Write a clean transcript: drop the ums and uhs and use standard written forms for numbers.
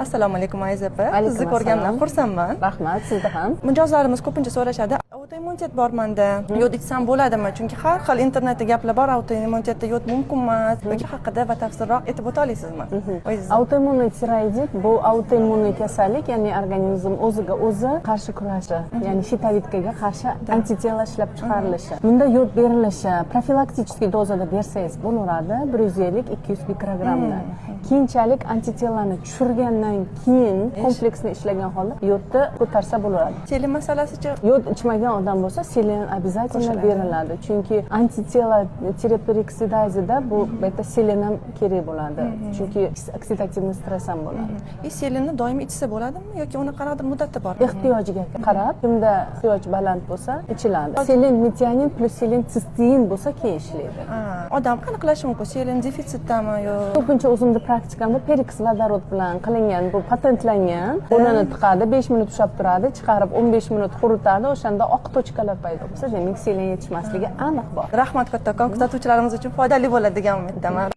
Assalomu alaykum Ayiza opa. Alaykum Sizni ko'rganimdan assalom. xursandman. Rahmat, sizda ham. Mijozlarimiz ko'pincha so'rashadi, autoimmunitet bor menda. Yod ichsam bo'ladimi? Chunki har xil internetda gaplar bor, autoimmunitetda yod mumkinmi? Yoki haqida batafsilroq aytib o'ta olasizmi? Autoimmuniy tiroidit bu autoimmuniy kasallik, ya'ni organizm o'ziga o'zi qarshi kurashi, ya'ni shitavitkaga qarshi antitelo ishlab chiqarilishi. Bunda yod berilishi profilaktik dozada bersangiz bo'laveradi, 150-200 mikrogrammdan. Keyinchalik antiteloni tushirgandan keyin kompleksni ishlagan holda yodni ko'tarsa bo'laveradi. Selen masalasichi Yod ichmagan odam bo'lsa, selen обязательно beriladi. Chunki antitelo teraperoksidazida bu yerda selen ham kerak bo'ladi. Chunki oksidativniy stress ham bo'ladi. selenni doim ichsa bo'ladimi yoki uni qanaqadir muddatda bormi? Ehtiyojiga qarab, kimda ehtiyoj baland bo'lsa, ichiladi. Selen metianin plus selen sistein bo'lsa keyin ishlaydi. Odam qanaqa qilishi mumkin? Selen defitsitdami yo? Ko'pincha o'zimda praktikamda periks vodorod bilan qilingan, bu patentlangan. Qo'lini tiqadi, 5 minut ushlab turadi, chiqarib 15 minut quritadi, o'shanda oq tochkalar paydo bo'lsa, demak selen yetishmasligi aniq bor. Rahmat kattakon, kuzatuvchilarimiz uchun foydali bo'ladi degan umiddaman.